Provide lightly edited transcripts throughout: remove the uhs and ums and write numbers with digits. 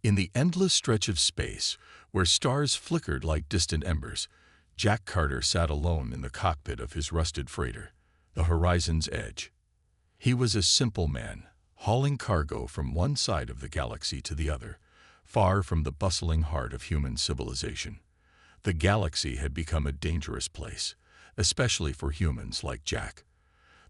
In the endless stretch of space, where stars flickered like distant embers, Jack Carter sat alone in the cockpit of his rusted freighter, the horizon's edge. He was a simple man, hauling cargo from one side of the galaxy to the other, far from the bustling heart of human civilization. The galaxy had become a dangerous place, especially for humans like Jack.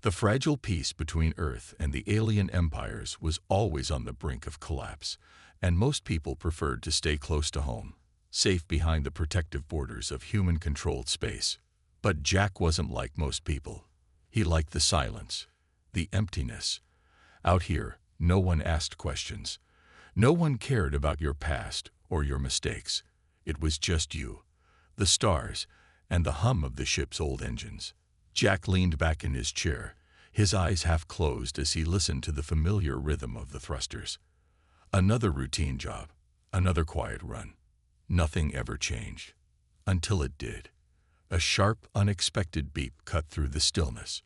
The fragile peace between Earth and the alien empires was always on the brink of collapse, and most people preferred to stay close to home, safe behind the protective borders of human-controlled space. But Jack wasn't like most people. He liked the silence, the emptiness. Out here, no one asked questions. No one cared about your past or your mistakes. It was just you, the stars, and the hum of the ship's old engines. Jack leaned back in his chair, his eyes half closed as he listened to the familiar rhythm of the thrusters. Another routine job, another quiet run. Nothing ever changed. Until it did. A sharp, unexpected beep cut through the stillness.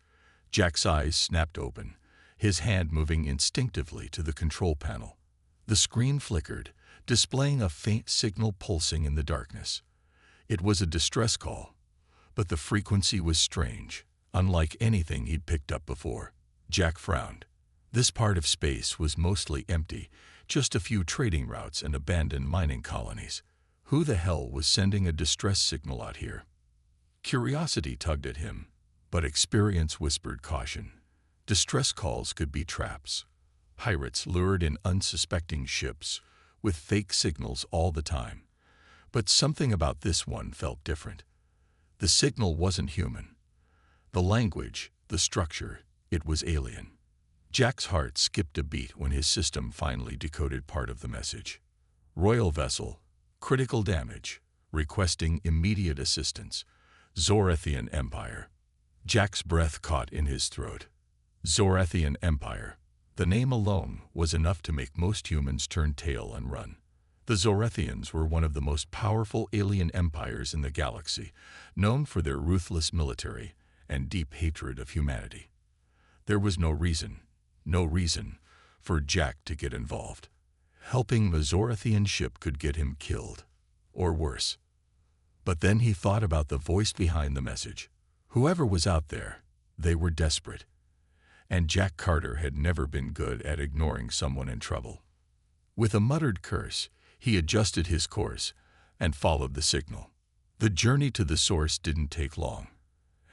Jack's eyes snapped open, his hand moving instinctively to the control panel. The screen flickered, displaying a faint signal pulsing in the darkness. It was a distress call, but the frequency was strange, unlike anything he'd picked up before. Jack frowned. This part of space was mostly empty, just a few trading routes and abandoned mining colonies. Who the hell was sending a distress signal out here? Curiosity tugged at him, but experience whispered caution. Distress calls could be traps. Pirates lured in unsuspecting ships, with fake signals all the time. But something about this one felt different. The signal wasn't human. The language, the structure, it was alien. Jack's heart skipped a beat when his system finally decoded part of the message. Royal vessel, critical damage, requesting immediate assistance. Zorathian Empire. Jack's breath caught in his throat. Zorathian Empire. The name alone was enough to make most humans turn tail and run. The Zorathians were one of the most powerful alien empires in the galaxy, known for their ruthless military and deep hatred of humanity. There was no reason for Jack to get involved. Helping the Zorathian ship could get him killed, or worse. But then he thought about the voice behind the message. Whoever was out there, they were desperate. And Jack Carter had never been good at ignoring someone in trouble. With a muttered curse, he adjusted his course and followed the signal. The journey to the source didn't take long.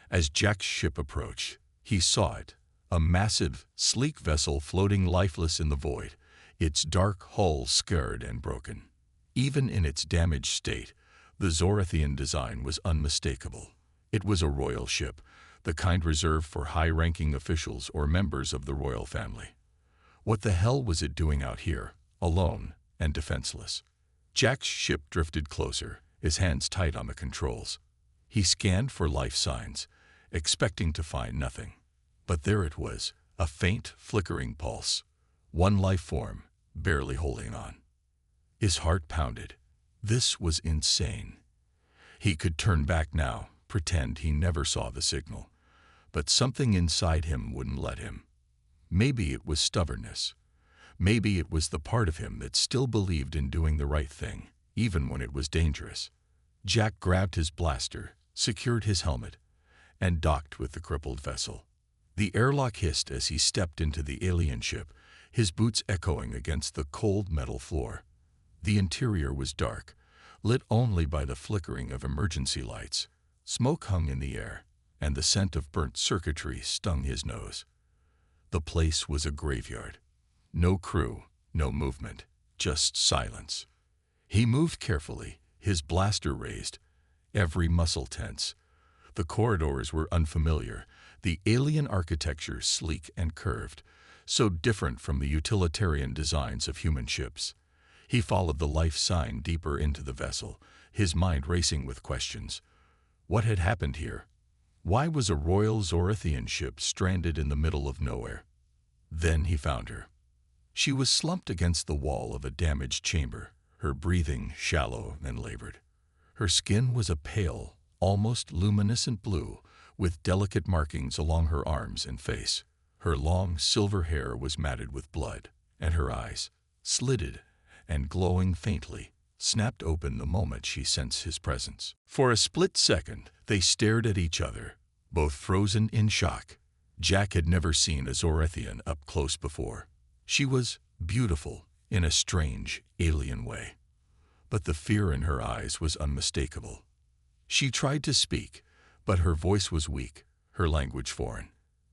As Jack's ship approached, he saw it, a massive, sleek vessel floating lifeless in the void, its dark hull scarred and broken. Even in its damaged state, the Zorathian design was unmistakable. It was a royal ship, the kind reserved for high-ranking officials or members of the royal family. What the hell was it doing out here, alone and defenseless? Jack's ship drifted closer, his hands tight on the controls. He scanned for life signs, expecting to find nothing. But there it was, a faint, flickering pulse. One life form, barely holding on. His heart pounded. This was insane. He could turn back now, pretend he never saw the signal. But something inside him wouldn't let him. Maybe it was stubbornness. Maybe it was the part of him that still believed in doing the right thing, even when it was dangerous. Jack grabbed his blaster, secured his helmet, and docked with the crippled vessel. The airlock hissed as he stepped into the alien ship, his boots echoing against the cold metal floor. The interior was dark, lit only by the flickering of emergency lights. Smoke hung in the air, and the scent of burnt circuitry stung his nose. The place was a graveyard. No crew, no movement, just silence. He moved carefully, his blaster raised, every muscle tense. The corridors were unfamiliar, the alien architecture sleek and curved, so different from the utilitarian designs of human ships. He followed the life sign deeper into the vessel, his mind racing with questions. What had happened here? Why was a royal Zorathian ship stranded in the middle of nowhere? Then he found her. She was slumped against the wall of a damaged chamber, her breathing shallow and labored. Her skin was a pale, almost luminescent blue, with delicate markings along her arms and face. Her long silver hair was matted with blood, and her eyes, slitted and glowing faintly, snapped open the moment she sensed his presence. For a split second, they stared at each other, both frozen in shock. Jack had never seen a Zorethian up close before. She was beautiful in a strange, alien way, but the fear in her eyes was unmistakable. She tried to speak, but her voice was weak, her language foreign.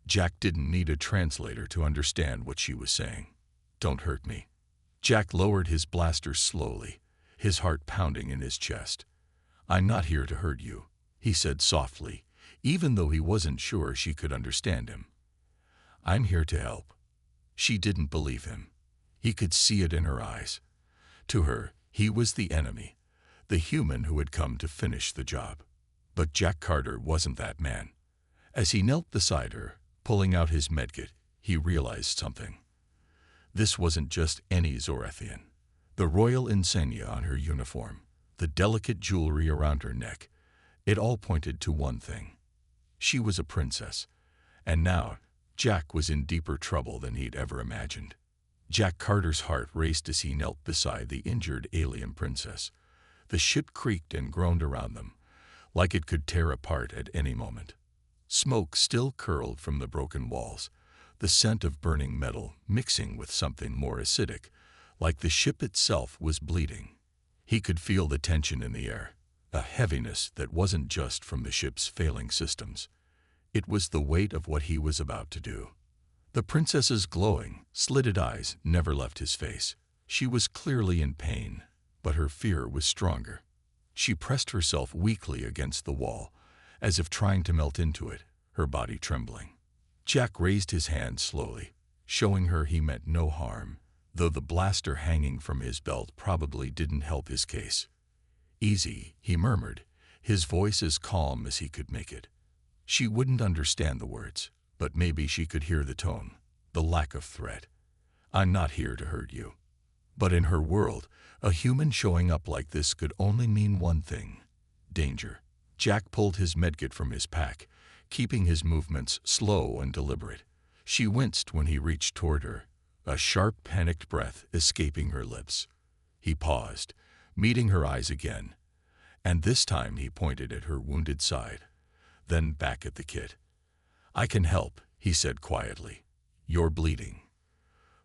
Jack didn't need a translator to understand what she was saying. "Don't hurt me." Jack lowered his blaster slowly, his heart pounding in his chest. "I'm not here to hurt you," he said softly, even though he wasn't sure she could understand him. "I'm here to help." She didn't believe him. He could see it in her eyes. To her, he was the enemy, the human who had come to finish the job. But Jack Carter wasn't that man. As he knelt beside her, pulling out his medkit, he realized something. This wasn't just any Zorethian. The royal insignia on her uniform, the delicate jewelry around her neck, it all pointed to one thing. She was a princess, and now Jack was in deeper trouble than he'd ever imagined. Jack Carter's heart raced as he knelt beside the injured alien princess. The ship creaked and groaned around them, like it could tear apart at any moment. Smoke still curled from the broken walls, the scent of burning metal mixing with something more acidic, like the ship itself was bleeding. He could feel the tension in the air, a heaviness that wasn't just from the ship's failing systems. It was the weight of what he was about to do. The princess's glowing, slitted eyes never left his face. She was clearly in pain, but her fear was stronger. She pressed herself weakly against the wall, as if trying to melt into it, her body trembling. Jack raised his hand slowly, showing her he meant no harm, though the blaster hanging from his belt probably didn't help his case. "Easy," he murmured, his voice as calm as he could make it. She wouldn't understand the words, but maybe she could hear the tone, the lack of threat. "I'm not here to hurt you." But in her world, a human showing up like this could only mean one thing: danger. Jack pulled his medkit from his pack, keeping his movements slow and deliberate. She winced when he reached toward her, a sharp, panicked breath escaping her lips. He paused, meeting her eyes again, and this time he pointed at her wounded side, then back at the kit. "I can help," he said quietly. "You're bleeding."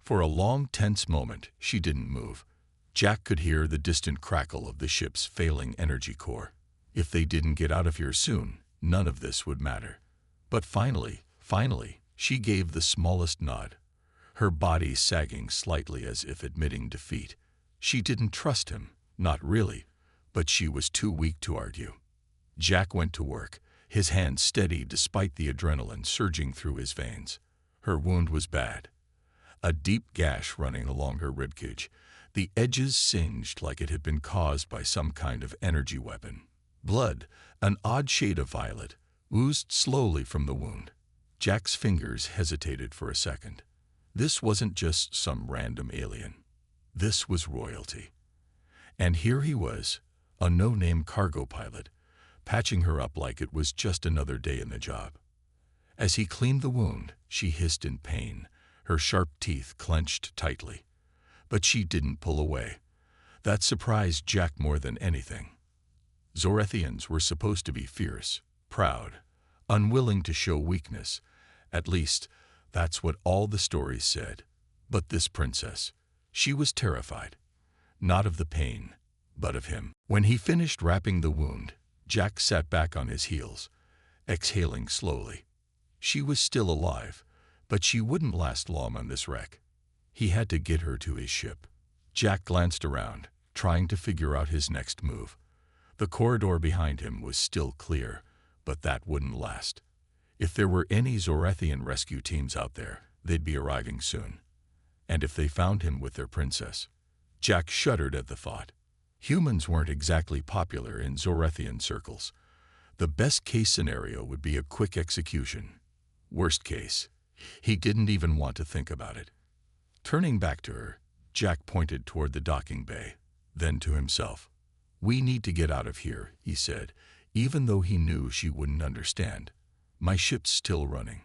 For a long, tense moment, she didn't move. Jack could hear the distant crackle of the ship's failing energy core. If they didn't get out of here soon, none of this would matter. But finally, she gave the smallest nod, her body sagging slightly as if admitting defeat. She didn't trust him, not really, but she was too weak to argue. Jack went to work, his hands steady despite the adrenaline surging through his veins. Her wound was bad. A deep gash running along her ribcage, the edges singed like it had been caused by some kind of energy weapon. Blood, an odd shade of violet, oozed slowly from the wound. Jack's fingers hesitated for a second. This wasn't just some random alien. This was royalty. And here he was, a no-name cargo pilot, patching her up like it was just another day in the job. As he cleaned the wound, she hissed in pain, her sharp teeth clenched tightly. But she didn't pull away. That surprised Jack more than anything. Zorethians were supposed to be fierce, proud, unwilling to show weakness. At least, that's what all the stories said. But this princess, she was terrified. Not of the pain, but of him. When he finished wrapping the wound, Jack sat back on his heels, exhaling slowly. She was still alive, but she wouldn't last long on this wreck. He had to get her to his ship. Jack glanced around, trying to figure out his next move. The corridor behind him was still clear, but that wouldn't last. If there were any Zorethian rescue teams out there, they'd be arriving soon. And if they found him with their princess? Jack shuddered at the thought. Humans weren't exactly popular in Zorethian circles. The best-case scenario would be a quick execution. Worst case, he didn't even want to think about it. Turning back to her, Jack pointed toward the docking bay, then to himself. "We need to get out of here," he said, even though he knew she wouldn't understand. "My ship's still running.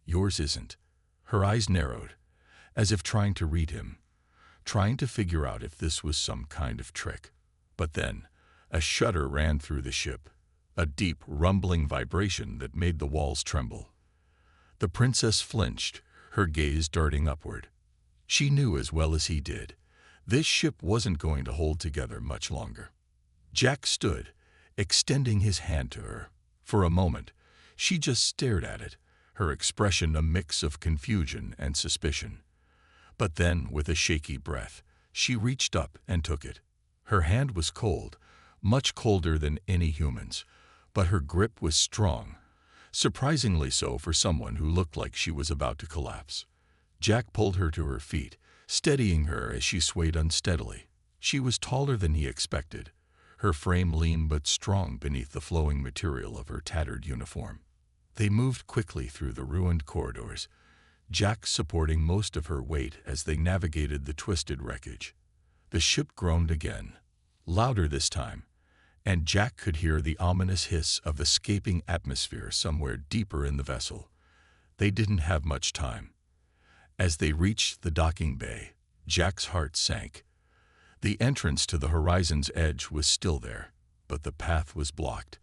Yours isn't." Her eyes narrowed, as if trying to read him. trying to figure out if this was some kind of trick. But then, a shudder ran through the ship, a deep, rumbling vibration that made the walls tremble. The princess flinched, her gaze darting upward. She knew as well as he did, this ship wasn't going to hold together much longer. Jack stood, extending his hand to her. For a moment, she just stared at it, her expression a mix of confusion and suspicion. But then, with a shaky breath, she reached up and took it. Her hand was cold, much colder than any human's, but her grip was strong, surprisingly so for someone who looked like she was about to collapse. Jack pulled her to her feet, steadying her as she swayed unsteadily. She was taller than he expected, her frame lean but strong beneath the flowing material of her tattered uniform. They moved quickly through the ruined corridors, Jack supporting most of her weight as they navigated the twisted wreckage. The ship groaned again, louder this time, and Jack could hear the ominous hiss of escaping atmosphere somewhere deeper in the vessel. They didn't have much time. As they reached the docking bay, Jack's heart sank. The entrance to the horizon's edge was still there, but the path was blocked.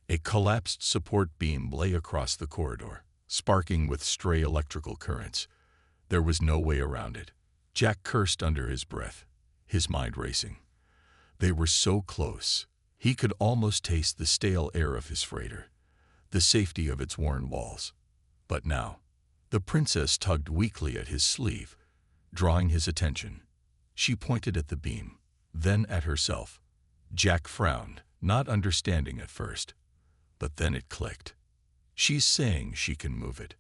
A collapsed support beam lay across the corridor, sparking with stray electrical currents. There was no way around it. Jack cursed under his breath, his mind racing. They were so close. He could almost taste the stale air of his freighter, the safety of its worn walls. But now, the princess tugged weakly at his sleeve, drawing his attention. She pointed at the beam, then at herself. Jack frowned, not understanding at first. But then it clicked. She's saying she can move it.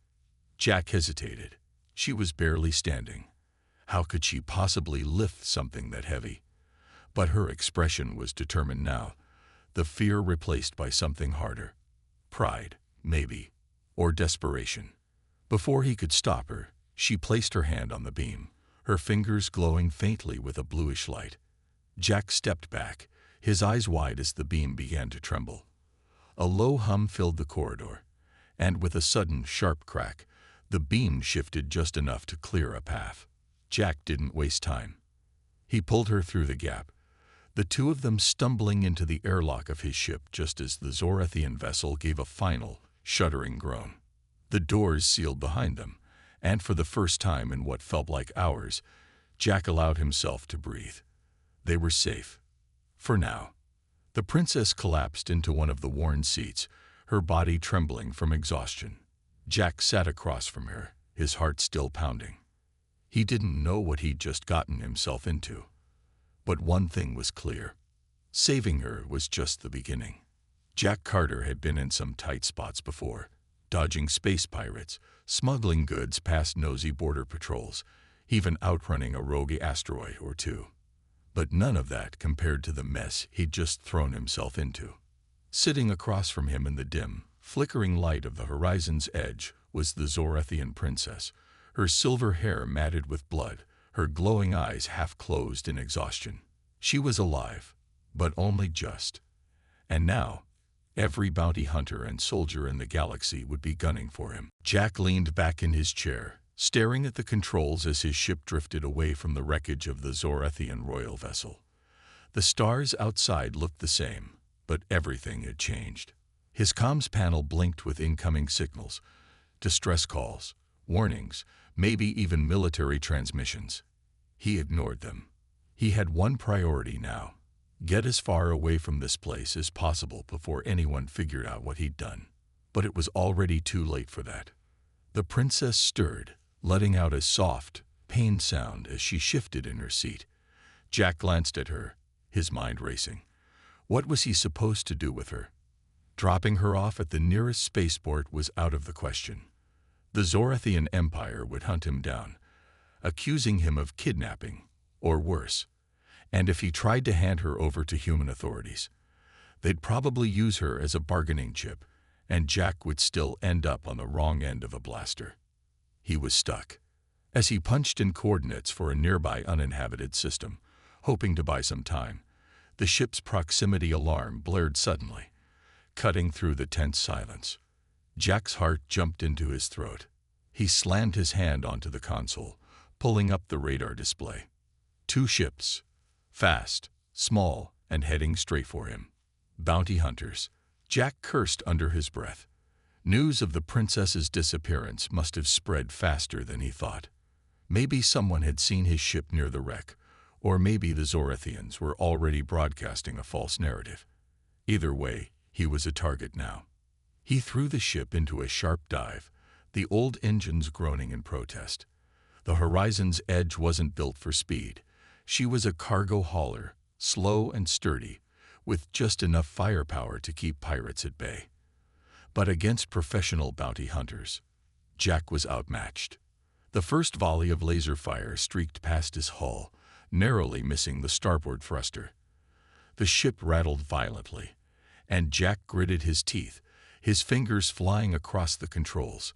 Jack hesitated. She was barely standing. How could she possibly lift something that heavy? But her expression was determined now, the fear replaced by something harder. Pride, maybe, or desperation. Before he could stop her, she placed her hand on the beam, her fingers glowing faintly with a bluish light. Jack stepped back, his eyes wide as the beam began to tremble. A low hum filled the corridor, and with a sudden, sharp crack, the beam shifted just enough to clear a path. Jack didn't waste time. He pulled her through the gap, the two of them stumbling into the airlock of his ship just as the Zorathian vessel gave a final, shuddering groan. The doors sealed behind them, and for the first time in what felt like hours, Jack allowed himself to breathe. They were safe. For now. The princess collapsed into one of the worn seats, her body trembling from exhaustion. Jack sat across from her, his heart still pounding. He didn't know what he'd just gotten himself into. But one thing was clear. Saving her was just the beginning. Jack Carter had been in some tight spots before, dodging space pirates, smuggling goods past nosy border patrols, even outrunning a rogue asteroid or two. But none of that compared to the mess he'd just thrown himself into. Sitting across from him in the dim, flickering light of the horizon's edge was the Zorathian princess, her silver hair matted with blood, her glowing eyes half closed in exhaustion. She was alive, but only just. And now, every bounty hunter and soldier in the galaxy would be gunning for him. Jack leaned back in his chair, staring at the controls as his ship drifted away from the wreckage of the Zorathian royal vessel. The stars outside looked the same, but everything had changed. His comms panel blinked with incoming signals, distress calls, warnings, maybe even military transmissions. He ignored them. He had one priority now: get as far away from this place as possible before anyone figured out what he'd done. But it was already too late for that. The princess stirred, letting out a soft, pained sound as she shifted in her seat. Jack glanced at her, his mind racing. What was he supposed to do with her? Dropping her off at the nearest spaceport was out of the question. The Zorathian Empire would hunt him down, accusing him of kidnapping, or worse. And if he tried to hand her over to human authorities, they'd probably use her as a bargaining chip, and Jack would still end up on the wrong end of a blaster. He was stuck. As he punched in coordinates for a nearby uninhabited system, hoping to buy some time, the ship's proximity alarm blared suddenly, cutting through the tense silence. Jack's heart jumped into his throat. He slammed his hand onto the console, pulling up the radar display. Two ships, fast, small, and heading straight for him. Bounty hunters. Jack cursed under his breath. News of the princess's disappearance must have spread faster than he thought. Maybe someone had seen his ship near the wreck, or maybe the Zorathians were already broadcasting a false narrative. Either way, he was a target now. He threw the ship into a sharp dive, the old engines groaning in protest. The Horizon's Edge wasn't built for speed. She was a cargo hauler, slow and sturdy, with just enough firepower to keep pirates at bay. But against professional bounty hunters, Jack was outmatched. The first volley of laser fire streaked past his hull, narrowly missing the starboard thruster. The ship rattled violently, and Jack gritted his teeth, his fingers flying across the controls.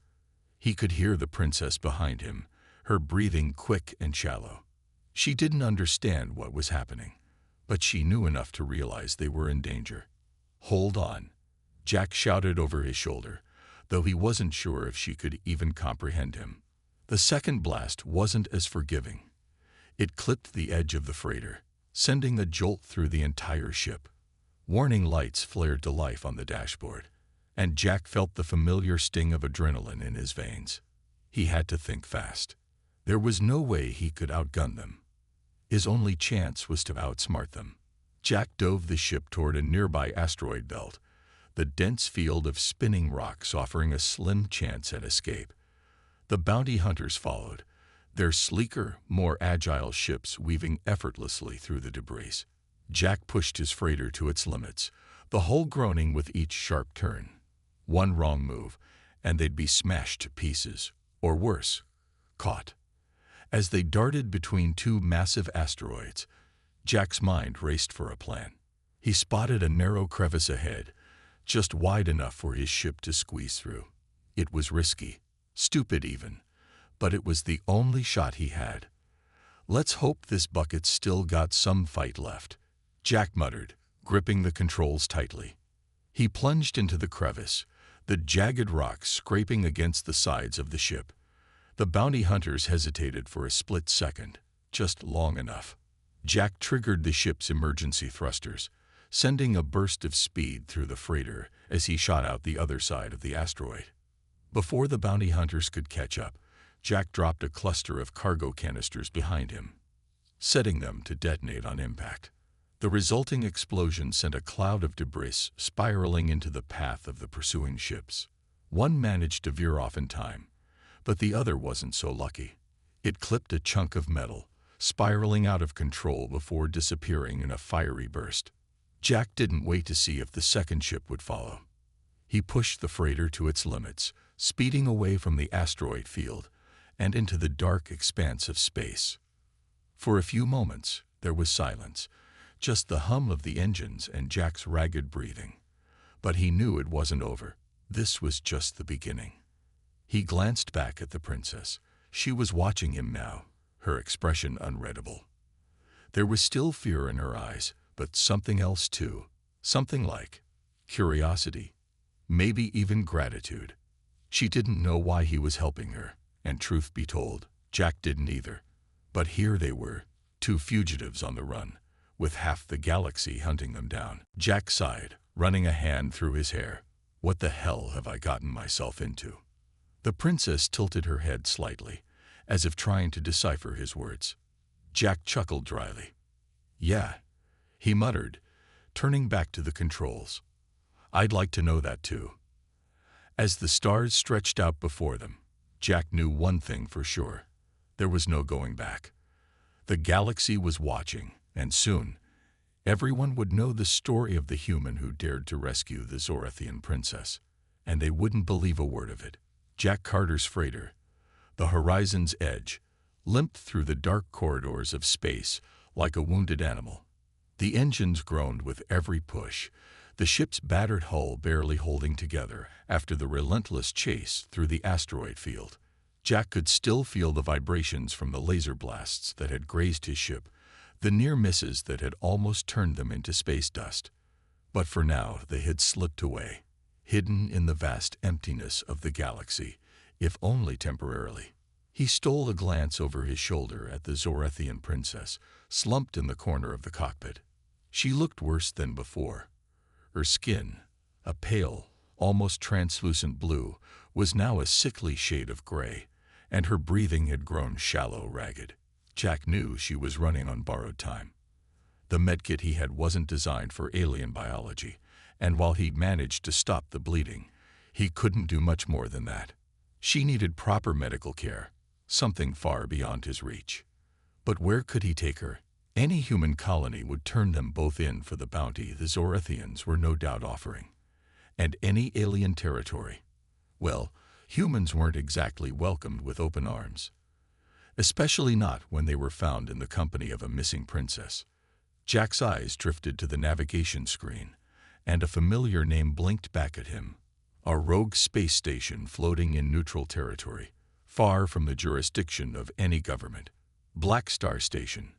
He could hear the princess behind him, her breathing quick and shallow. She didn't understand what was happening, but she knew enough to realize they were in danger. "Hold on," Jack shouted over his shoulder, though he wasn't sure if she could even comprehend him. The second blast wasn't as forgiving. It clipped the edge of the freighter, sending a jolt through the entire ship. Warning lights flared to life on the dashboard, and Jack felt the familiar sting of adrenaline in his veins. He had to think fast. There was no way he could outgun them. His only chance was to outsmart them. Jack dove the ship toward a nearby asteroid belt, the dense field of spinning rocks offering a slim chance at escape. The bounty hunters followed, their sleeker, more agile ships weaving effortlessly through the debris. Jack pushed his freighter to its limits, the hull groaning with each sharp turn. One wrong move, and they'd be smashed to pieces, or worse, caught. As they darted between two massive asteroids, Jack's mind raced for a plan. He spotted a narrow crevice ahead, just wide enough for his ship to squeeze through. It was risky, stupid even, but it was the only shot he had. "Let's hope this bucket's still got some fight left," Jack muttered, gripping the controls tightly. He plunged into the crevice, the jagged rocks scraping against the sides of the ship. The bounty hunters hesitated for a split second, just long enough. Jack triggered the ship's emergency thrusters, sending a burst of speed through the freighter as he shot out the other side of the asteroid. Before the bounty hunters could catch up, Jack dropped a cluster of cargo canisters behind him, setting them to detonate on impact. The resulting explosion sent a cloud of debris spiraling into the path of the pursuing ships. One managed to veer off in time, but the other wasn't so lucky. It clipped a chunk of metal, spiraling out of control before disappearing in a fiery burst. Jack didn't wait to see if the second ship would follow. He pushed the freighter to its limits, speeding away from the asteroid field and into the dark expanse of space. For a few moments, there was silence, just the hum of the engines and Jack's ragged breathing. But he knew it wasn't over. This was just the beginning. He glanced back at the princess. She was watching him now, her expression unreadable. There was still fear in her eyes, but something else too. Something like curiosity, maybe even gratitude. She didn't know why he was helping her, and truth be told, Jack didn't either. But here they were, two fugitives on the run, with half the galaxy hunting them down. Jack sighed, running a hand through his hair. What the hell have I gotten myself into? The princess tilted her head slightly, as if trying to decipher his words. Jack chuckled dryly. "Yeah," he muttered, turning back to the controls. "I'd like to know that too." As the stars stretched out before them, Jack knew one thing for sure. There was no going back. The galaxy was watching, and soon, everyone would know the story of the human who dared to rescue the Zorathian princess, and they wouldn't believe a word of it. Jack Carter's freighter, the Horizon's Edge, limped through the dark corridors of space like a wounded animal. The engines groaned with every push, the ship's battered hull barely holding together after the relentless chase through the asteroid field. Jack could still feel the vibrations from the laser blasts that had grazed his ship, the near misses that had almost turned them into space dust. But for now they had slipped away, hidden in the vast emptiness of the galaxy, if only temporarily. He stole a glance over his shoulder at the Zorethian princess, slumped in the corner of the cockpit. She looked worse than before. Her skin, a pale, almost translucent blue, was now a sickly shade of gray, and her breathing had grown shallow, ragged. Jack knew she was running on borrowed time. The medkit he had wasn't designed for alien biology, and while he managed to stop the bleeding, he couldn't do much more than that. She needed proper medical care, something far beyond his reach. But where could he take her? Any human colony would turn them both in for the bounty the Zorethians were no doubt offering. And any alien territory. Well, humans weren't exactly welcomed with open arms. Especially not when they were found in the company of a missing princess. Jack's eyes drifted to the navigation screen, and a familiar name blinked back at him. A rogue space station floating in neutral territory, far from the jurisdiction of any government. Black Star Station,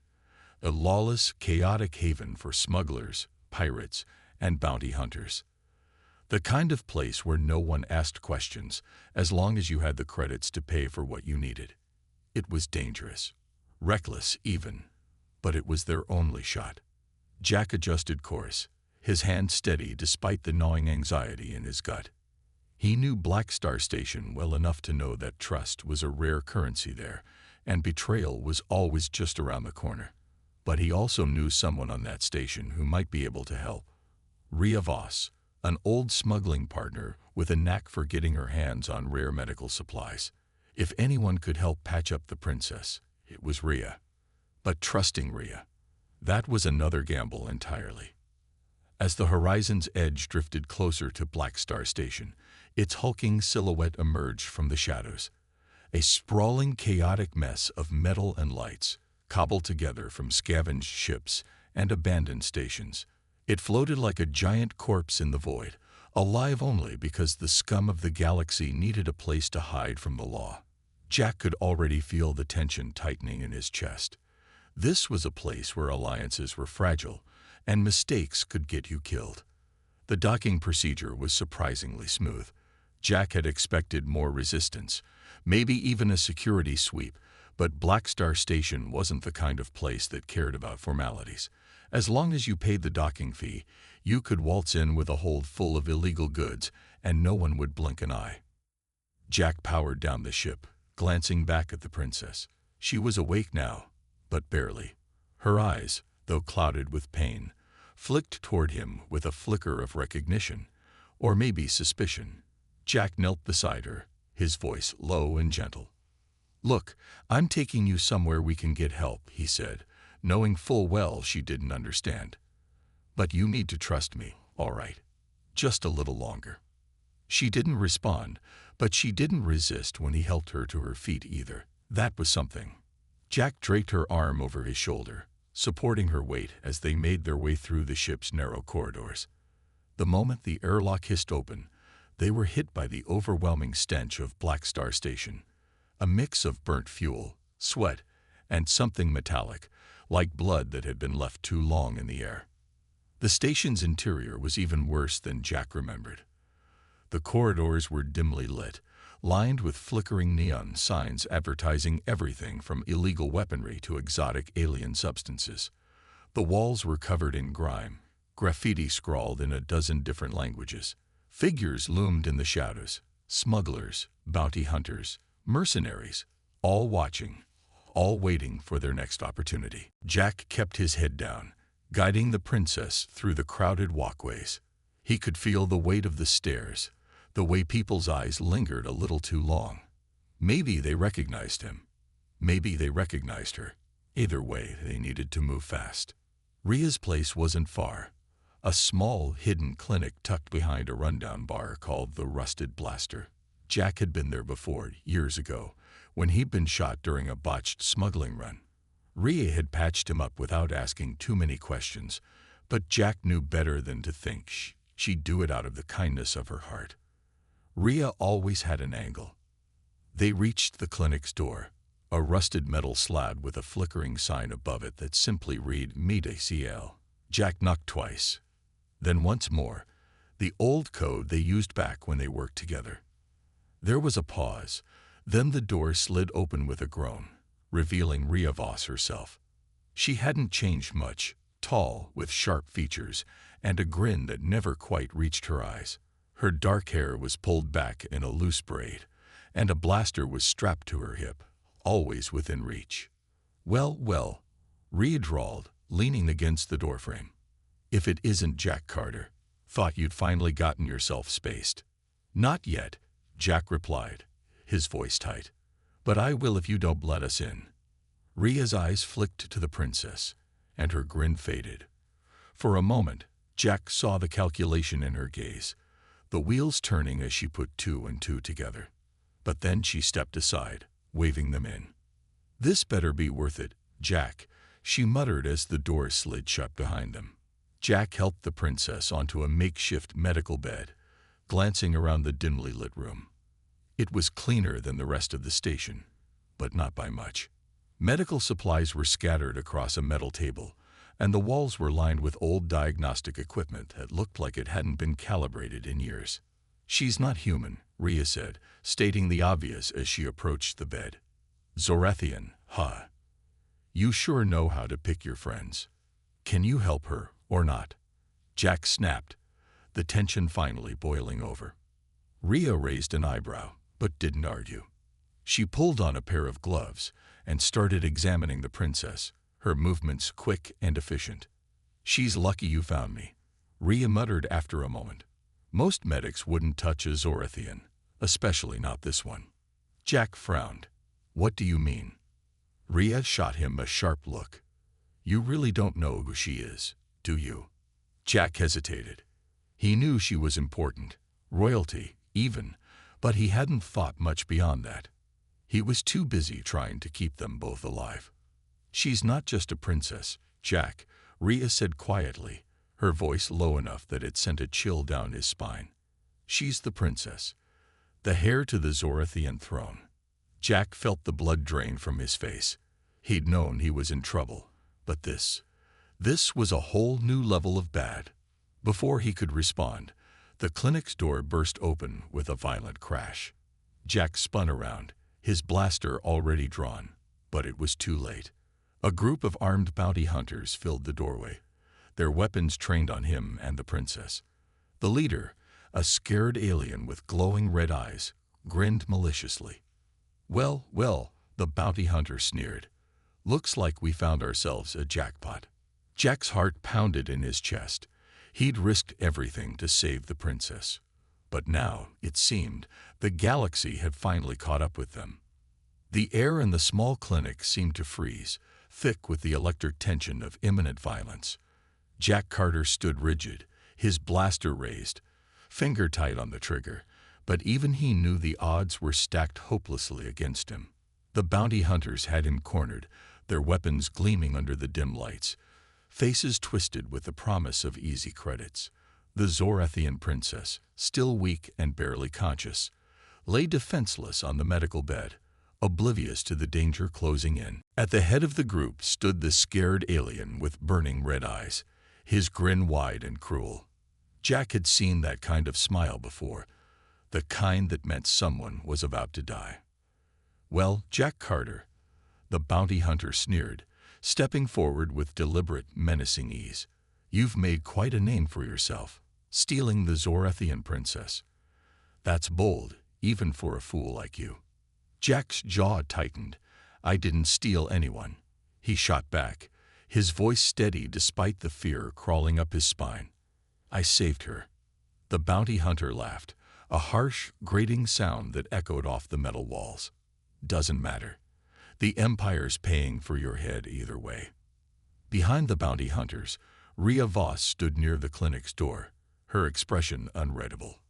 a lawless, chaotic haven for smugglers, pirates, and bounty hunters. The kind of place where no one asked questions as long as you had the credits to pay for what you needed. It was dangerous, reckless even, but it was their only shot. Jack adjusted course, his hand steady despite the gnawing anxiety in his gut. He knew Black Star Station well enough to know that trust was a rare currency there, and betrayal was always just around the corner. But he also knew someone on that station who might be able to help. Rhea Voss, an old smuggling partner with a knack for getting her hands on rare medical supplies. If anyone could help patch up the princess, it was Rhea. But trusting Rhea, that was another gamble entirely. As the horizon's edge drifted closer to Black Star Station, its hulking silhouette emerged from the shadows. A sprawling, chaotic mess of metal and lights, cobbled together from scavenged ships and abandoned stations. It floated like a giant corpse in the void, alive only because the scum of the galaxy needed a place to hide from the law. Jack could already feel the tension tightening in his chest. This was a place where alliances were fragile, and mistakes could get you killed. The docking procedure was surprisingly smooth. Jack had expected more resistance, maybe even a security sweep, but Black Star Station wasn't the kind of place that cared about formalities. As long as you paid the docking fee, you could waltz in with a hold full of illegal goods, and no one would blink an eye. Jack powered down the ship, glancing back at the princess. She was awake now, but barely. Her eyes, though clouded with pain, flicked toward him with a flicker of recognition, or maybe suspicion. Jack knelt beside her, his voice low and gentle. "Look, I'm taking you somewhere we can get help," he said, knowing full well she didn't understand. "But you need to trust me, all right? Just a little longer." She didn't respond, but she didn't resist when he helped her to her feet either. That was something. Jack draped her arm over his shoulder, supporting her weight as they made their way through the ship's narrow corridors. The moment the airlock hissed open, they were hit by the overwhelming stench of Black Star Station, a mix of burnt fuel, sweat, and something metallic, like blood that had been left too long in the air. The station's interior was even worse than Jack remembered. The corridors were dimly lit, lined with flickering neon signs advertising everything from illegal weaponry to exotic alien substances. The walls were covered in grime, graffiti scrawled in a dozen different languages. Figures loomed in the shadows, smugglers, bounty hunters, mercenaries, all watching, all waiting for their next opportunity. Jack kept his head down, guiding the princess through the crowded walkways. He could feel the weight of the stairs, the way people's eyes lingered a little too long. Maybe they recognized him. Maybe they recognized her. Either way, they needed to move fast. Rhea's place wasn't far. A small, hidden clinic tucked behind a rundown bar called the Rusted Blaster. Jack had been there before, years ago, when he'd been shot during a botched smuggling run. Rhea had patched him up without asking too many questions, but Jack knew better than to think she'd do it out of the kindness of her heart. Rhea always had an angle. They reached the clinic's door, a rusted metal slab with a flickering sign above it that simply read "Mede-CL." Jack knocked twice. Then once more, the old code they used back when they worked together. There was a pause, Then the door slid open with a groan, revealing Rhea Voss herself. She hadn't changed much, tall, with sharp features, and a grin that never quite reached her eyes. Her dark hair was pulled back in a loose braid, and a blaster was strapped to her hip, always within reach. "Well, well," Rhea drawled, leaning against the doorframe. "If it isn't Jack Carter. Thought you'd finally gotten yourself spaced." "Not yet," Jack replied, his voice tight. "But I will if you don't let us in." Rhea's eyes flicked to the princess, and her grin faded. For a moment, Jack saw the calculation in her gaze, the wheels turning as she put two and two together. But then she stepped aside, waving them in. "This better be worth it, Jack," she muttered as the door slid shut behind them. Jack helped the princess onto a makeshift medical bed, glancing around the dimly lit room. It was cleaner than the rest of the station, but not by much. Medical supplies were scattered across a metal table, and the walls were lined with old diagnostic equipment that looked like it hadn't been calibrated in years. "She's not human," Rhea said, stating the obvious as she approached the bed. "Zorathian, huh? You sure know how to pick your friends. Can you help her, or not?" Jack snapped, the tension finally boiling over. Rhea raised an eyebrow, but didn't argue. She pulled on a pair of gloves and started examining the princess, her movements quick and efficient. "She's lucky you found me," Rhea muttered after a moment. "Most medics wouldn't touch a Zorathian, especially not this one." Jack frowned. "What do you mean?" Rhea shot him a sharp look. "You really don't know who she is, do you?" Jack hesitated. He knew she was important, royalty, even, but he hadn't thought much beyond that. He was too busy trying to keep them both alive. "She's not just a princess, Jack," Rhea said quietly, her voice low enough that it sent a chill down his spine. "She's the princess, the heir to the Zorathian throne." Jack felt the blood drain from his face. He'd known he was in trouble, but this was a whole new level of bad. Before he could respond, the clinic's door burst open with a violent crash. Jack spun around, his blaster already drawn, but it was too late. A group of armed bounty hunters filled the doorway, their weapons trained on him and the princess. The leader, a scared alien with glowing red eyes, grinned maliciously. "Well, well," the bounty hunter sneered. "Looks like we found ourselves a jackpot." Jack's heart pounded in his chest. He'd risked everything to save the princess. But now, it seemed, the galaxy had finally caught up with them. The air in the small clinic seemed to freeze, thick with the electric tension of imminent violence. Jack Carter stood rigid, his blaster raised, finger tight on the trigger, but even he knew the odds were stacked hopelessly against him. The bounty hunters had him cornered, their weapons gleaming under the dim lights, faces twisted with the promise of easy credits. The Zorathian princess, still weak and barely conscious, lay defenseless on the medical bed, oblivious to the danger closing in. At the head of the group stood the scared alien with burning red eyes, his grin wide and cruel. Jack had seen that kind of smile before, the kind that meant someone was about to die. "Well, Jack Carter," the bounty hunter sneered, stepping forward with deliberate, menacing ease. "You've made quite a name for yourself, stealing the Zorathian princess. That's bold, even for a fool like you." Jack's jaw tightened. "I didn't steal anyone," he shot back, his voice steady despite the fear crawling up his spine. "I saved her." The bounty hunter laughed, a harsh, grating sound that echoed off the metal walls. "Doesn't matter. The Empire's paying for your head either way." Behind the bounty hunters, Rhea Voss stood near the clinic's door, her expression unreadable.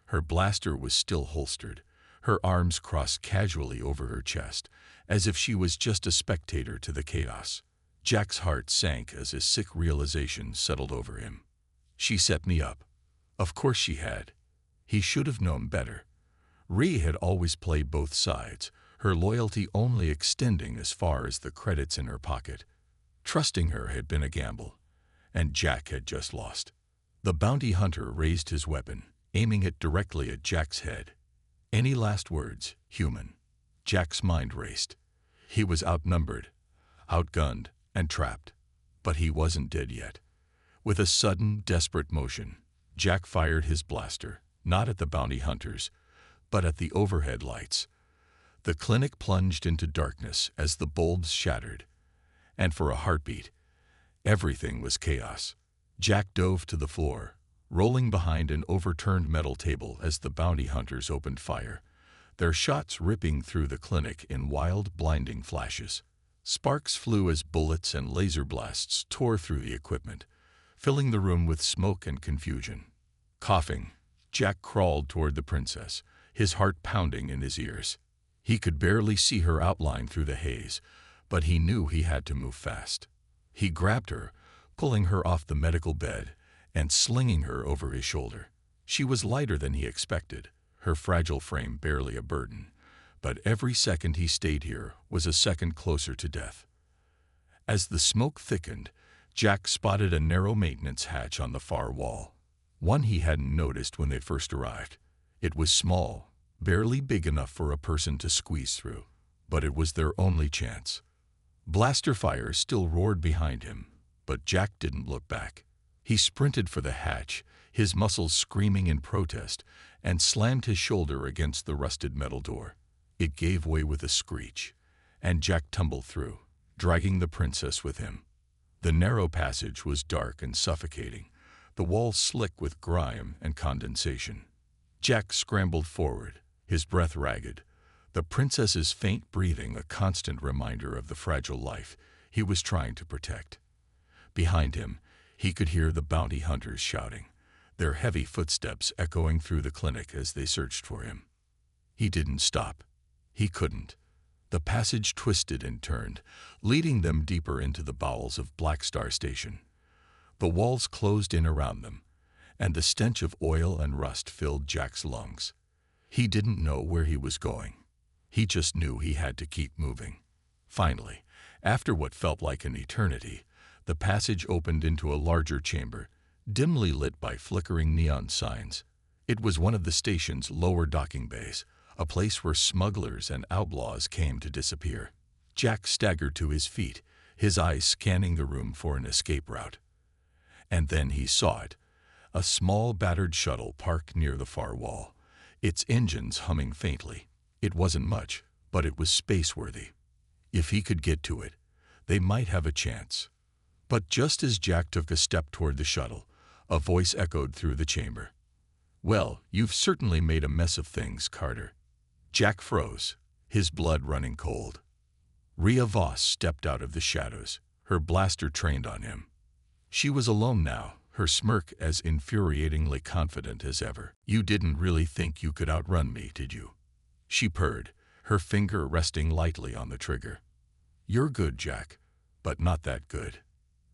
Her blaster was still holstered, her arms crossed casually over her chest, as if she was just a spectator to the chaos. Jack's heart sank as a sick realization settled over him. She set me up. Of course she had. He should have known better. Rhea had always played both sides, her loyalty only extending as far as the credits in her pocket. Trusting her had been a gamble, and Jack had just lost. The bounty hunter raised his weapon, aiming it directly at Jack's head. "Any last words, human?" Jack's mind raced. He was outnumbered, outgunned, and trapped. But he wasn't dead yet. With a sudden, desperate motion, Jack fired his blaster, not at the bounty hunters, but at the overhead lights. The clinic plunged into darkness as the bulbs shattered, and for a heartbeat, everything was chaos. Jack dove to the floor, rolling behind an overturned metal table as the bounty hunters opened fire, their shots ripping through the clinic in wild, blinding flashes. Sparks flew as bullets and laser blasts tore through the equipment, filling the room with smoke and confusion. Coughing, Jack crawled toward the princess, his heart pounding in his ears. He could barely see her outline through the haze, but he knew he had to move fast. He grabbed her, pulling her off the medical bed and slinging her over his shoulder. She was lighter than he expected, her fragile frame barely a burden, but every second he stayed here was a second closer to death. As the smoke thickened, Jack spotted a narrow maintenance hatch on the far wall, one he hadn't noticed when they first arrived. It was small, barely big enough for a person to squeeze through, but it was their only chance. Blaster fire still roared behind him, but Jack didn't look back. He sprinted for the hatch, his muscles screaming in protest, and slammed his shoulder against the rusted metal door. It gave way with a screech, and Jack tumbled through, dragging the princess with him. The narrow passage was dark and suffocating, the walls slick with grime and condensation. Jack scrambled forward, his breath ragged, the princess's faint breathing a constant reminder of the fragile life he was trying to protect. Behind him, he could hear the bounty hunters shouting, their heavy footsteps echoing through the clinic as they searched for him. He didn't stop. He couldn't. The passage twisted and turned, leading them deeper into the bowels of Black Star Station. The walls closed in around them, and the stench of oil and rust filled Jack's lungs. He didn't know where he was going. He just knew he had to keep moving. Finally, after what felt like an eternity, the passage opened into a larger chamber, dimly lit by flickering neon signs. It was one of the station's lower docking bays, a place where smugglers and outlaws came to disappear. Jack staggered to his feet, his eyes scanning the room for an escape route. And then he saw it, a small battered shuttle parked near the far wall, its engines humming faintly. It wasn't much, but it was space-worthy. If he could get to it, they might have a chance. But just as Jack took a step toward the shuttle, a voice echoed through the chamber. "Well, you've certainly made a mess of things, Carter." Jack froze, his blood running cold. Rhea Voss stepped out of the shadows, her blaster trained on him. She was alone now, her smirk as infuriatingly confident as ever. "You didn't really think you could outrun me, did you?" She purred, her finger resting lightly on the trigger. "You're good, Jack, but not that good."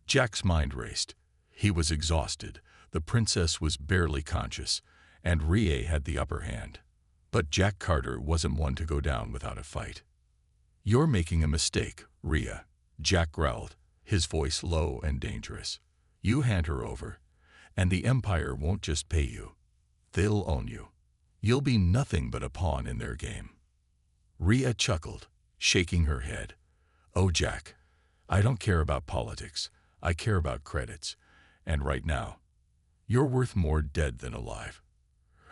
Jack's mind raced. He was exhausted, the princess was barely conscious, and Rhea had the upper hand. But Jack Carter wasn't one to go down without a fight. "You're making a mistake, Rhea," Jack growled, his voice low and dangerous. "You hand her over, and the Empire won't just pay you. They'll own you. You'll be nothing but a pawn in their game." Rhea chuckled, shaking her head. "Oh, Jack, I don't care about politics. I care about credits. And right now, you're worth more dead than alive."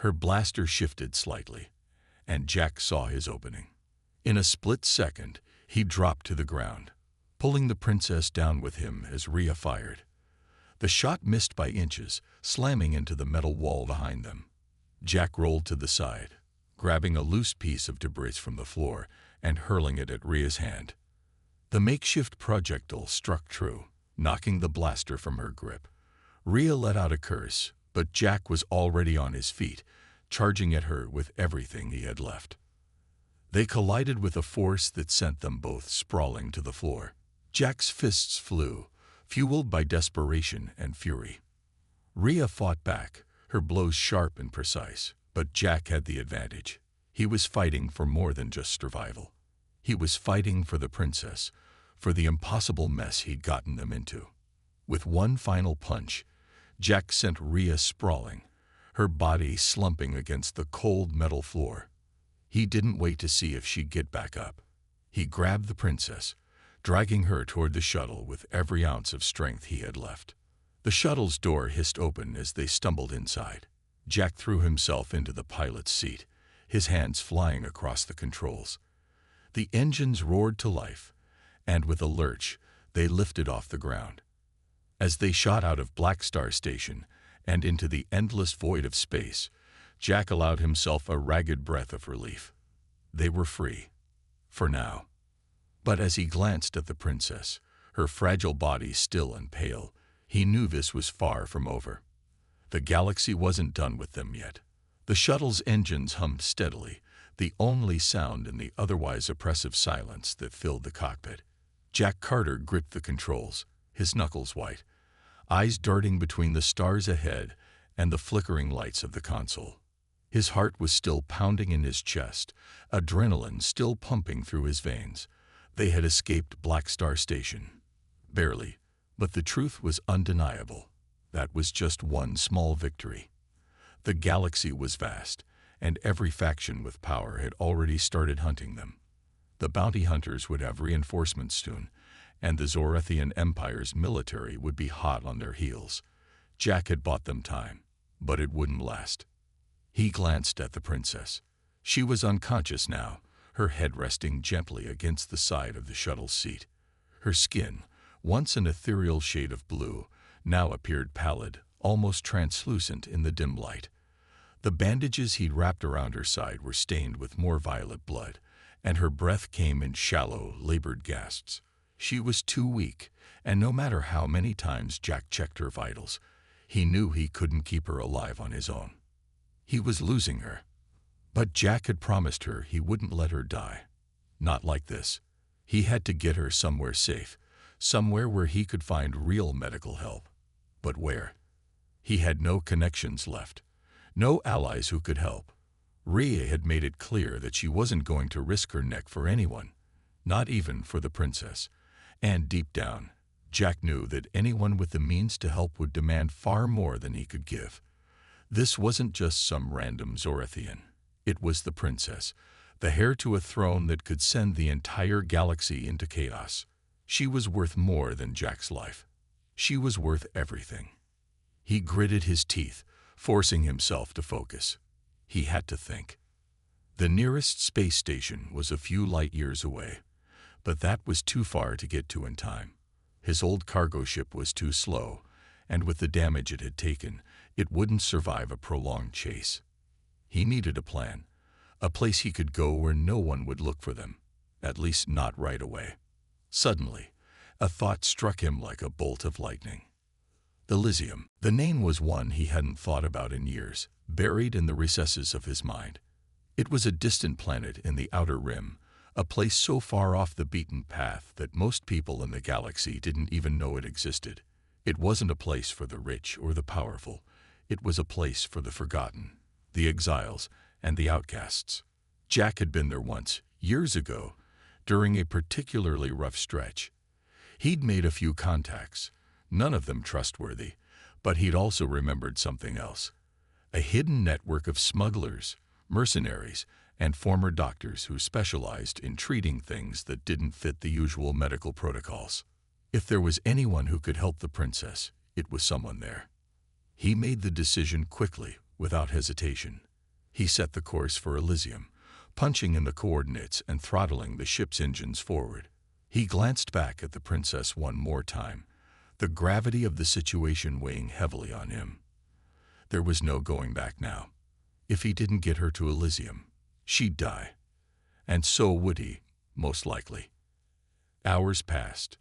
Her blaster shifted slightly, and Jack saw his opening. In a split second, he dropped to the ground, pulling the princess down with him as Rhea fired. The shot missed by inches, slamming into the metal wall behind them. Jack rolled to the side, grabbing a loose piece of debris from the floor and hurling it at Rhea's hand. The makeshift projectile struck true, knocking the blaster from her grip. Rhea let out a curse, but Jack was already on his feet, charging at her with everything he had left. They collided with a force that sent them both sprawling to the floor. Jack's fists flew, fueled by desperation and fury. Rhea fought back, her blows sharp and precise, but Jack had the advantage. He was fighting for more than just survival. He was fighting for the princess, for the impossible mess he'd gotten them into. With one final punch, Jack sent Rhea sprawling, her body slumping against the cold metal floor. He didn't wait to see if she'd get back up. He grabbed the princess, dragging her toward the shuttle with every ounce of strength he had left. The shuttle's door hissed open as they stumbled inside. Jack threw himself into the pilot's seat, his hands flying across the controls. The engines roared to life, and with a lurch, they lifted off the ground. As they shot out of Black Star Station and into the endless void of space, Jack allowed himself a ragged breath of relief. They were free. For now. But as he glanced at the princess, her fragile body still and pale, he knew this was far from over. The galaxy wasn't done with them yet. The shuttle's engines hummed steadily, the only sound in the otherwise oppressive silence that filled the cockpit. Jack Carter gripped the controls, his knuckles white, eyes darting between the stars ahead and the flickering lights of the console. His heart was still pounding in his chest, adrenaline still pumping through his veins. They had escaped Black Star Station. Barely, but the truth was undeniable. That was just one small victory. The galaxy was vast, and every faction with power had already started hunting them. The bounty hunters would have reinforcements soon, and the Zorathian Empire's military would be hot on their heels. Jack had bought them time, but it wouldn't last. He glanced at the princess. She was unconscious now, her head resting gently against the side of the shuttle's seat. Her skin, once an ethereal shade of blue, now appeared pallid, almost translucent in the dim light. The bandages he'd wrapped around her side were stained with more violet blood, and her breath came in shallow, labored gasps. She was too weak, and no matter how many times Jack checked her vitals, he knew he couldn't keep her alive on his own. He was losing her. But Jack had promised her he wouldn't let her die. Not like this. He had to get her somewhere safe, somewhere where he could find real medical help. But where? He had no connections left, no allies who could help. Rhea had made it clear that she wasn't going to risk her neck for anyone, not even for the princess. And deep down, Jack knew that anyone with the means to help would demand far more than he could give. This wasn't just some random Zorathian. It was the princess, the heir to a throne that could send the entire galaxy into chaos. She was worth more than Jack's life. She was worth everything. He gritted his teeth, forcing himself to focus. He had to think. The nearest space station was a few light years away, but that was too far to get to in time. His old cargo ship was too slow, and with the damage it had taken, it wouldn't survive a prolonged chase. He needed a plan, a place he could go where no one would look for them, at least not right away. Suddenly, a thought struck him like a bolt of lightning. Elysium. The name was one he hadn't thought about in years, buried in the recesses of his mind. It was a distant planet in the outer rim, a place so far off the beaten path that most people in the galaxy didn't even know it existed. It wasn't a place for the rich or the powerful. It was a place for the forgotten, the exiles, and the outcasts. Jack had been there once, years ago, during a particularly rough stretch. He'd made a few contacts, none of them trustworthy, but he'd also remembered something else. A hidden network of smugglers, mercenaries, and former doctors who specialized in treating things that didn't fit the usual medical protocols. If there was anyone who could help the princess, it was someone there. He made the decision quickly, without hesitation. He set the course for Elysium, punching in the coordinates and throttling the ship's engines forward. He glanced back at the princess one more time, the gravity of the situation weighing heavily on him. There was no going back now. If he didn't get her to Elysium, she'd die. And so would he, most likely. Hours passed.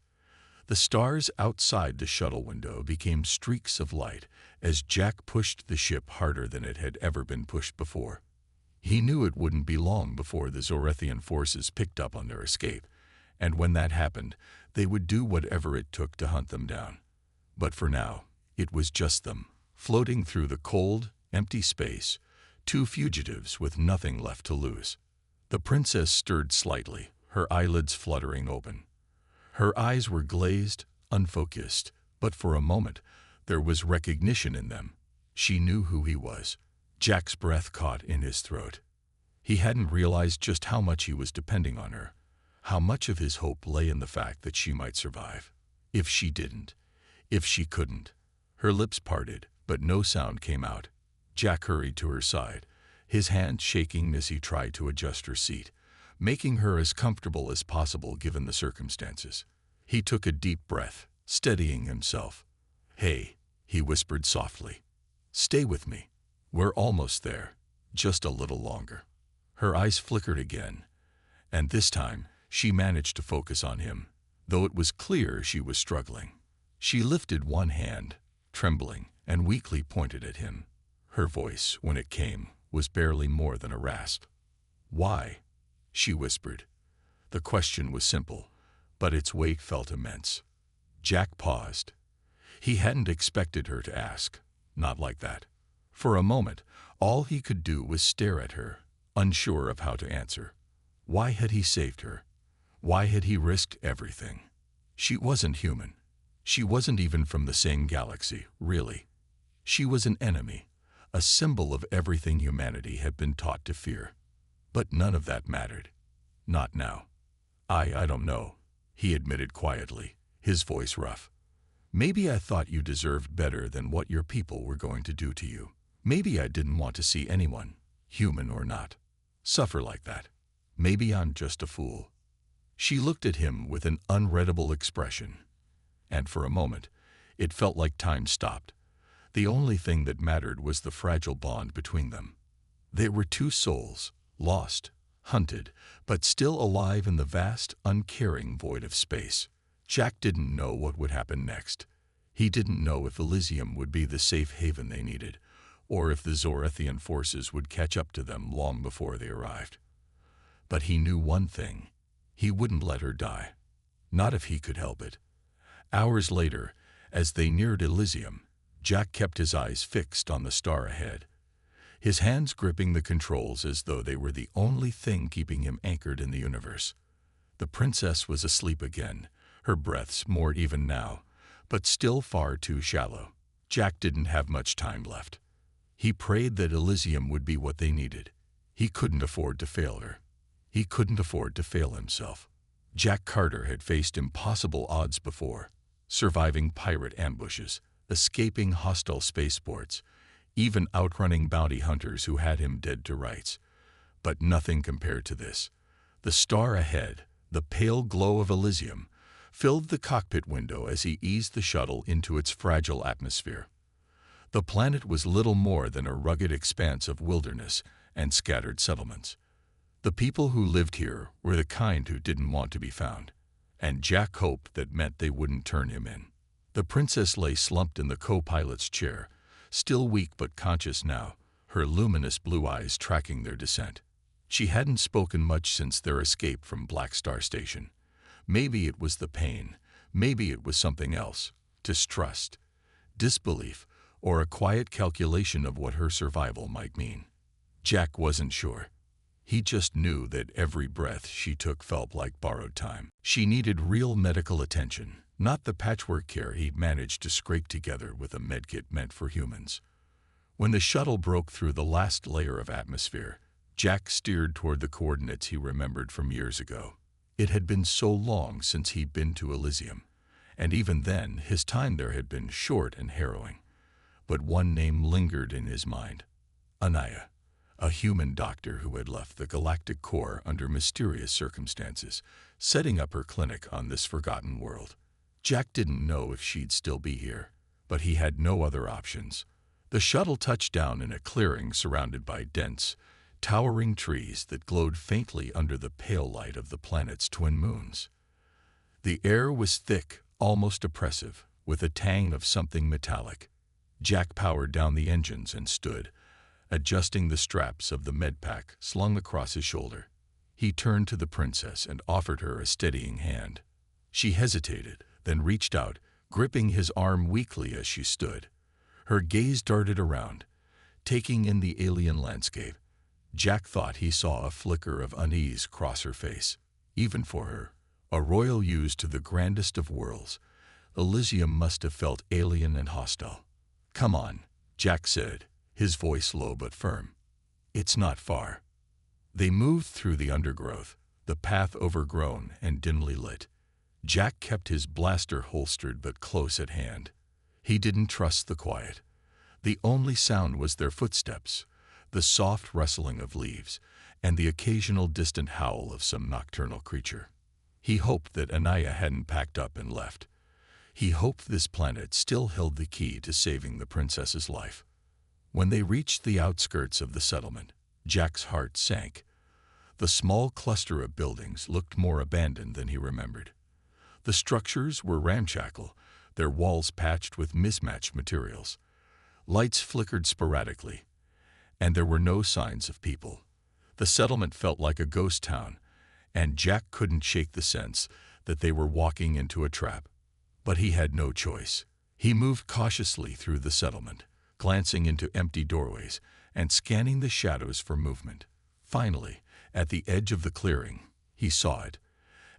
The stars outside the shuttle window became streaks of light as Jack pushed the ship harder than it had ever been pushed before. He knew it wouldn't be long before the Zorathian forces picked up on their escape, and when that happened, they would do whatever it took to hunt them down. But for now, it was just them, floating through the cold, empty space, two fugitives with nothing left to lose. The princess stirred slightly, her eyelids fluttering open. Her eyes were glazed, unfocused, but for a moment, there was recognition in them. She knew who he was. Jack's breath caught in his throat. He hadn't realized just how much he was depending on her, how much of his hope lay in the fact that she might survive. If she didn't, if she couldn't. Her lips parted, but no sound came out. Jack hurried to her side, his hand shaking as he tried to adjust her seat, making her as comfortable as possible given the circumstances. He took a deep breath, steadying himself. "Hey," he whispered softly. "Stay with me. We're almost there. Just a little longer." Her eyes flickered again, and this time she managed to focus on him, though it was clear she was struggling. She lifted one hand, trembling, and weakly pointed at him. Her voice, when it came, was barely more than a rasp. "Why?" she whispered. The question was simple, but its weight felt immense. Jack paused. He hadn't expected her to ask, not like that. For a moment, all he could do was stare at her, unsure of how to answer. Why had he saved her? Why had he risked everything? She wasn't human. She wasn't even from the same galaxy, really. She was an enemy, a symbol of everything humanity had been taught to fear. But none of that mattered. Not now. I don't know," he admitted quietly, his voice rough. "Maybe I thought you deserved better than what your people were going to do to you. Maybe I didn't want to see anyone, human or not, suffer like that. Maybe I'm just a fool." She looked at him with an unreadable expression, and for a moment, it felt like time stopped. The only thing that mattered was the fragile bond between them. They were two souls, lost, hunted, but still alive in the vast, uncaring void of space. Jack didn't know what would happen next. He didn't know if Elysium would be the safe haven they needed, or if the Zorathian forces would catch up to them long before they arrived. But he knew one thing. He wouldn't let her die. Not if he could help it. Hours later, as they neared Elysium, Jack kept his eyes fixed on the star ahead, his hands gripping the controls as though they were the only thing keeping him anchored in the universe. The princess was asleep again, her breaths more even now, but still far too shallow. Jack didn't have much time left. He prayed that Elysium would be what they needed. He couldn't afford to fail her. He couldn't afford to fail himself. Jack Carter had faced impossible odds before, surviving pirate ambushes, escaping hostile spaceports, even outrunning bounty hunters who had him dead to rights. But nothing compared to this. The star ahead, the pale glow of Elysium, filled the cockpit window as he eased the shuttle into its fragile atmosphere. The planet was little more than a rugged expanse of wilderness and scattered settlements. The people who lived here were the kind who didn't want to be found, and Jack hoped that meant they wouldn't turn him in. The princess lay slumped in the co-pilot's chair, still weak but conscious now, her luminous blue eyes tracking their descent. She hadn't spoken much since their escape from Black Star Station. Maybe it was the pain, maybe it was something else, distrust, disbelief, or a quiet calculation of what her survival might mean. Jack wasn't sure. He just knew that every breath she took felt like borrowed time. She needed real medical attention, not the patchwork care he'd managed to scrape together with a medkit meant for humans. When the shuttle broke through the last layer of atmosphere, Jack steered toward the coordinates he remembered from years ago. It had been so long since he'd been to Elysium, and even then his time there had been short and harrowing. But one name lingered in his mind: Anaya, a human doctor who had left the Galactic Core under mysterious circumstances, setting up her clinic on this forgotten world. Jack didn't know if she'd still be here, but he had no other options. The shuttle touched down in a clearing surrounded by dense, towering trees that glowed faintly under the pale light of the planet's twin moons. The air was thick, almost oppressive, with a tang of something metallic. Jack powered down the engines and stood, adjusting the straps of the medpack slung across his shoulder. He turned to the princess and offered her a steadying hand. She hesitated, then reached out, gripping his arm weakly as she stood. Her gaze darted around, taking in the alien landscape. Jack thought he saw a flicker of unease cross her face. Even for her, a royal used to the grandest of worlds, Elysium must have felt alien and hostile. "Come on," Jack said, his voice low but firm. "It's not far." They moved through the undergrowth, the path overgrown and dimly lit. Jack kept his blaster holstered but close at hand. He didn't trust the quiet. The only sound was their footsteps, the soft rustling of leaves, and the occasional distant howl of some nocturnal creature. He hoped that Anaya hadn't packed up and left. He hoped this planet still held the key to saving the princess's life. When they reached the outskirts of the settlement, Jack's heart sank. The small cluster of buildings looked more abandoned than he remembered. The structures were ramshackle, their walls patched with mismatched materials. Lights flickered sporadically, and there were no signs of people. The settlement felt like a ghost town, and Jack couldn't shake the sense that they were walking into a trap. But he had no choice. He moved cautiously through the settlement, glancing into empty doorways and scanning the shadows for movement. Finally, at the edge of the clearing, he saw it.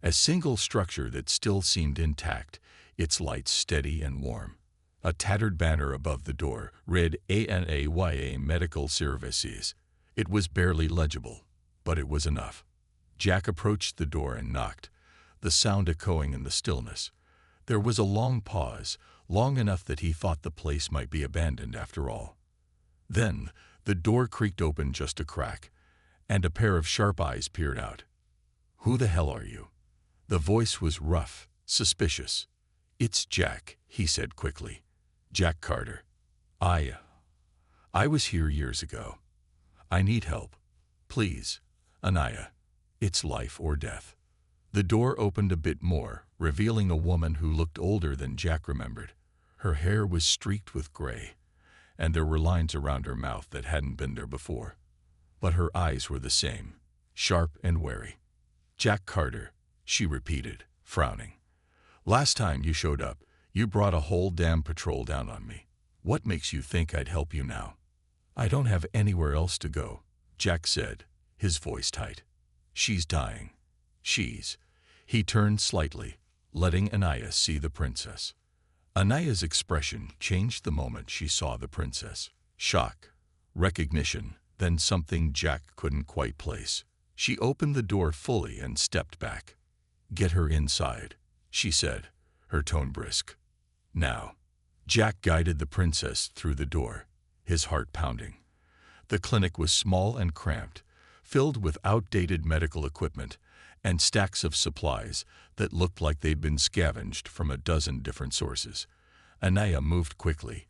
A single structure that still seemed intact, its lights steady and warm. A tattered banner above the door read ANAYA Medical Services. It was barely legible, but it was enough. Jack approached the door and knocked, the sound echoing in the stillness. There was a long pause, long enough that he thought the place might be abandoned after all. Then, the door creaked open just a crack, and a pair of sharp eyes peered out. "Who the hell are you?" The voice was rough, suspicious. "It's Jack," he said quickly. "Jack Carter. I was here years ago. I need help. Please, Anaya. It's life or death." The door opened a bit more, revealing a woman who looked older than Jack remembered. Her hair was streaked with gray, and there were lines around her mouth that hadn't been there before. But her eyes were the same, sharp and wary. "Jack Carter," she repeated, frowning. "Last time you showed up, you brought a whole damn patrol down on me. What makes you think I'd help you now?" "I don't have anywhere else to go," Jack said, his voice tight. "She's dying. She's—" He turned slightly, letting Anaya see the princess. Anaya's expression changed the moment she saw the princess. Shock, recognition, then something Jack couldn't quite place. She opened the door fully and stepped back. "Get her inside," she said, her tone brisk. "Now." Jack guided the princess through the door, his heart pounding. The clinic was small and cramped, filled with outdated medical equipment and stacks of supplies that looked like they'd been scavenged from a dozen different sources. Anaya moved quickly,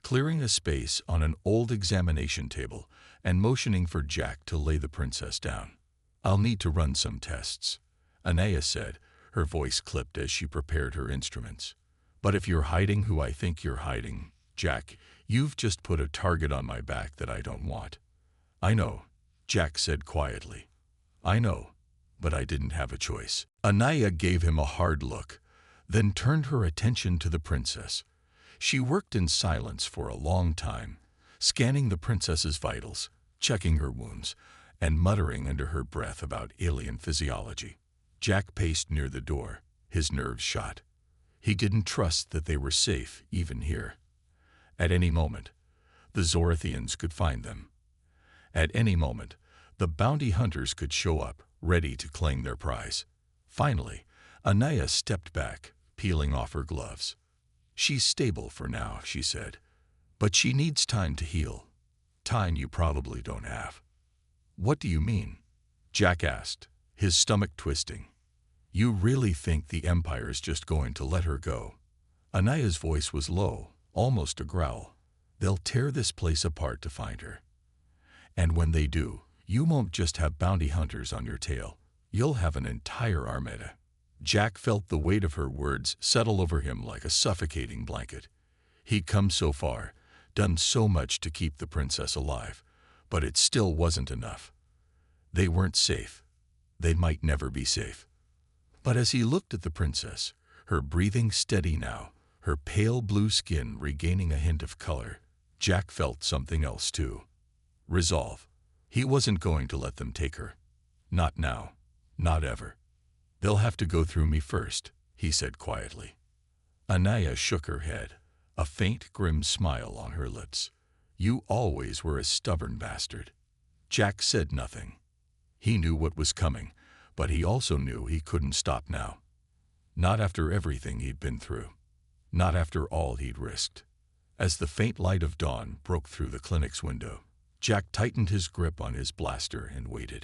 clearing a space on an old examination table and motioning for Jack to lay the princess down. "I'll need to run some tests," Anaya said, her voice clipped as she prepared her instruments. "But if you're hiding who I think you're hiding, Jack, you've just put a target on my back that I don't want." "I know," Jack said quietly. "I know, but I didn't have a choice." Anaya gave him a hard look, then turned her attention to the princess. She worked in silence for a long time, scanning the princess's vitals, checking her wounds, and muttering under her breath about alien physiology. Jack paced near the door, his nerves shot. He didn't trust that they were safe even here. At any moment, the Zorathians could find them. At any moment, the bounty hunters could show up, ready to claim their prize. Finally, Anaya stepped back, peeling off her gloves. "She's stable for now," she said, "but she needs time to heal. Time you probably don't have." "What do you mean?" Jack asked, his stomach twisting. "You really think the Empire's just going to let her go?" Anaya's voice was low, almost a growl. "They'll tear this place apart to find her. And when they do, you won't just have bounty hunters on your tail. You'll have an entire armada." Jack felt the weight of her words settle over him like a suffocating blanket. He'd come so far, done so much to keep the princess alive, but it still wasn't enough. They weren't safe. They might never be safe. But as he looked at the princess, her breathing steady now, her pale blue skin regaining a hint of color, Jack felt something else too. Resolve. He wasn't going to let them take her. Not now. Not ever. "They'll have to go through me first," he said quietly. Anaya shook her head, a faint, grim smile on her lips. "You always were a stubborn bastard." Jack said nothing. He knew what was coming, but he also knew he couldn't stop now. Not after everything he'd been through. Not after all he'd risked. As the faint light of dawn broke through the clinic's window, Jack tightened his grip on his blaster and waited.